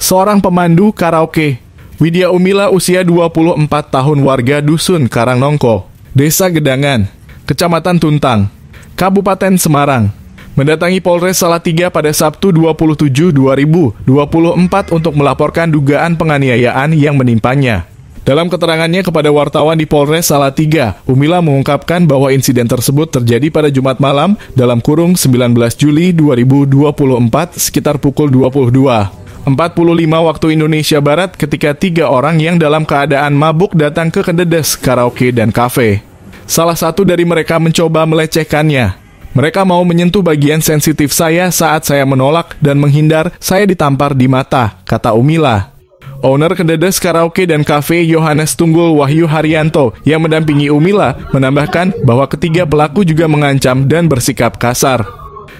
seorang pemandu karaoke. Widya Umila usia 24 tahun warga Dusun Karangnongko, Desa Gedangan, Kecamatan Tuntang, Kabupaten Semarang, mendatangi Polres Salatiga pada Sabtu 27/2024 untuk melaporkan dugaan penganiayaan yang menimpanya. Dalam keterangannya kepada wartawan di Polres Salatiga, Umila mengungkapkan bahwa insiden tersebut terjadi pada Jumat malam dalam kurung 19 Juli 2024 sekitar pukul 22:45 waktu Indonesia Barat ketika 3 orang yang dalam keadaan mabuk datang ke Kendedes Karaoke dan Cafe. Salah satu dari mereka mencoba melecehkannya. Mereka mau menyentuh bagian sensitif saya saat saya menolak dan menghindar, saya ditampar di mata, kata Umila. Owner Kendedes Karaoke dan Cafe Yohanes Tunggul Wahyu Haryanto yang mendampingi Umila menambahkan bahwa ketiga pelaku juga mengancam dan bersikap kasar.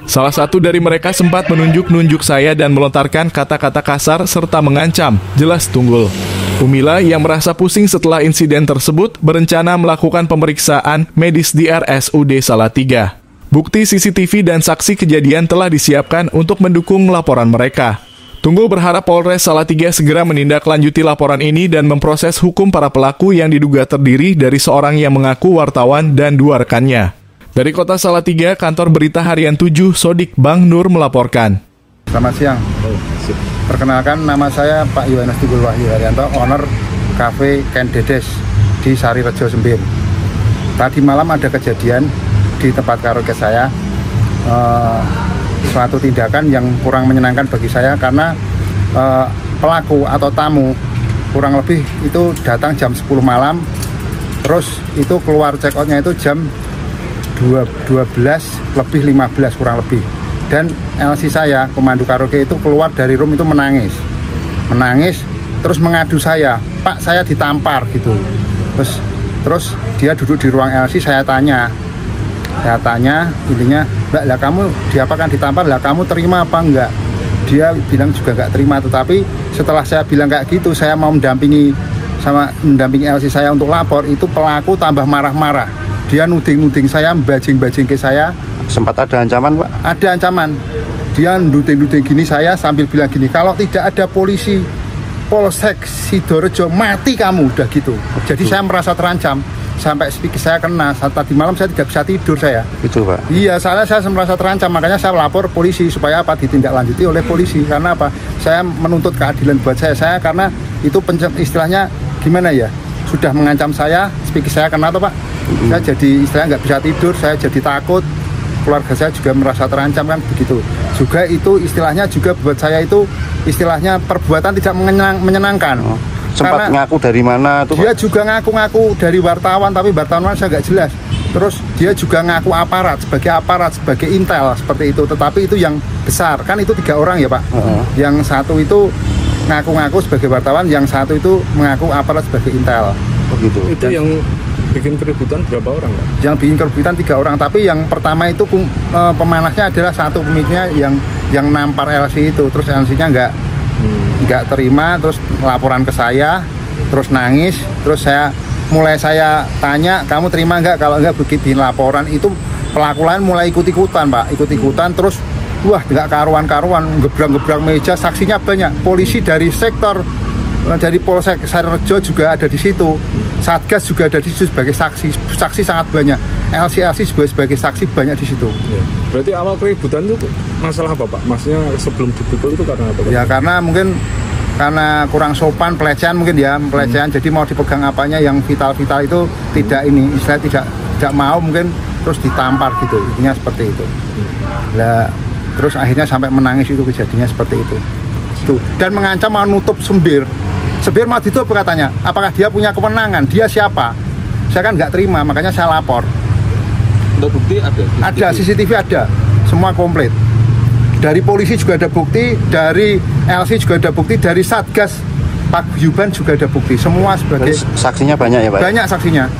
Salah satu dari mereka sempat menunjuk-nunjuk saya dan melontarkan kata-kata kasar serta mengancam, jelas Tunggul. Umila yang merasa pusing setelah insiden tersebut berencana melakukan pemeriksaan medis di RSUD Salatiga. Bukti CCTV dan saksi kejadian telah disiapkan untuk mendukung laporan mereka. Tunggul berharap Polres Salatiga segera menindaklanjuti laporan ini dan memproses hukum para pelaku yang diduga terdiri dari seorang yang mengaku wartawan dan 2 rekannya. Dari Kota Salatiga, kantor berita Harian 7 Sodik Bang Nur melaporkan. Selamat siang. Perkenalkan, nama saya Pak Yohanes Tunggul Wahyu Haryanto, owner Cafe Kendedes di Sarirejo Sembir. Tadi malam ada kejadian di tempat karaoke saya. Suatu tindakan yang kurang menyenangkan bagi saya karena pelaku atau tamu kurang lebih itu datang jam 10 malam, terus itu keluar check outnya itu jam 12:15 kurang lebih. Dan LC saya, pemandu karaoke itu keluar dari room itu menangis terus mengadu saya, Pak saya ditampar gitu. Terus dia duduk di ruang LC, saya tanya intinya, Mbak, lah kamu diapakan ditampar, lah kamu terima apa enggak? Dia bilang juga enggak terima, tetapi setelah saya bilang kayak gitu, saya mau mendampingi LC saya untuk lapor, itu pelaku tambah marah-marah. Dia nuding saya, bajing-bajing ke saya. Sempat ada ancaman, Pak? Ada ancaman. Dia nuding gini saya sambil bilang gini, kalau tidak ada polisi Polsek Sidorejo mati kamu, udah gitu. Jadi saya merasa terancam. Sampai speaker saya kena, tadi malam saya tidak bisa tidur saya. Itu Pak? Iya, saya merasa terancam, makanya saya lapor polisi supaya apa, ditindaklanjuti oleh polisi. Karena apa? Saya menuntut keadilan buat saya karena itu istilahnya gimana ya, sudah mengancam saya, speaker saya kena tuh Pak. Saya jadi istilahnya nggak bisa tidur, saya jadi takut, keluarga saya juga merasa terancam kan begitu. Juga itu istilahnya juga buat saya itu istilahnya perbuatan tidak menyenangkan. Sempat ngaku dari mana tuh? Dia juga ngaku-ngaku dari wartawan, tapi wartawan saya nggak jelas. Terus dia juga ngaku aparat, sebagai intel seperti itu. Tetapi itu yang besar, kan itu 3 orang ya Pak. Yang satu itu ngaku-ngaku sebagai wartawan, yang satu itu mengaku aparat sebagai intel. Begitu. Itu yang bikin keributan berapa orang Pak? Yang bikin keributan 3 orang, tapi yang pertama itu pemanasnya adalah satu pemiliknya yang nampar LC itu. Terus LC-nya nggak terima, terus laporan ke saya, terus nangis, terus saya tanya, kamu terima nggak? Kalau nggak bikin laporan. Itu pelaku lain mulai ikut-ikutan Pak, terus wah nggak karuan-karuan, gebrang-gebrang meja, saksinya banyak, polisi dari Polsek Sarirejo juga ada di situ, Satgas juga ada di situ sebagai saksi sangat banyak, LC juga sebagai saksi banyak di situ. Berarti awal keributan itu masalah apa Pak? Maksudnya sebelum dipukul itu karena apa Pak? Ya karena mungkin karena kurang sopan, pelecehan mungkin ya, jadi mau dipegang apanya yang vital-vital itu tidak istilah tidak mau, mungkin terus ditampar gitu, intinya seperti itu. Lah terus akhirnya sampai menangis, itu kejadiannya seperti itu. Dan mengancam mau nutup Sembir mau ditutup katanya. Apakah dia punya kewenangan? Dia siapa? Saya kan nggak terima, makanya saya lapor. Untuk bukti ada? Ada, CCTV ada, semua komplit. Dari polisi juga ada bukti, dari LC juga ada bukti, dari Satgas Pak Yuban juga ada bukti. Semua sebagai saksinya banyak ya Pak? Banyak saksinya.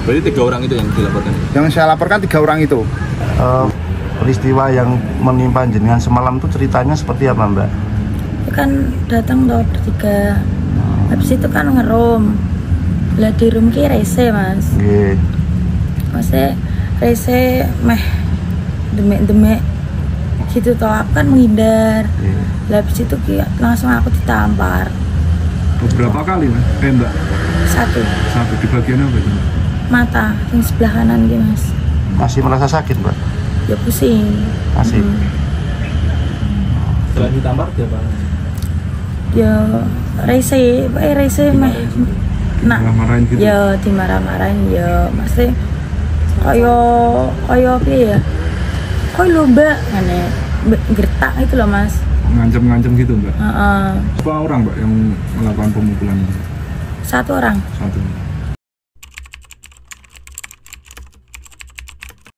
Berarti 3 orang itu yang dilaporkan? Yang saya laporkan 3 orang itu. Peristiwa yang menimpa jenengan semalam itu ceritanya seperti apa Mbak? Kan datang loh bertiga, habis itu kan ngerum lah di room ki rese Mas. Maksudnya rese meh demek-demek gitu toh, aku kan menghindar. Iya. Lah habis itu langsung aku ditampar. Berapa kali mas? Enggak. Satu Di bagian apa itu? mata yang sebelah kanan gitu mas. Masih merasa sakit, Mbak? Ya pusing. Masih. Setelah ditampar dia apa? Ya rese meh. Nah, Marah-marahin gitu? ya dimarah-marahin ya maksudnya koyo piye ya? Koyo lomba ngene gertak itu loh mas. Ngancam-ngancam gitu mbak? Heeh. Berapa orang mbak yang melakukan pemukulan itu? Satu orang. Satu.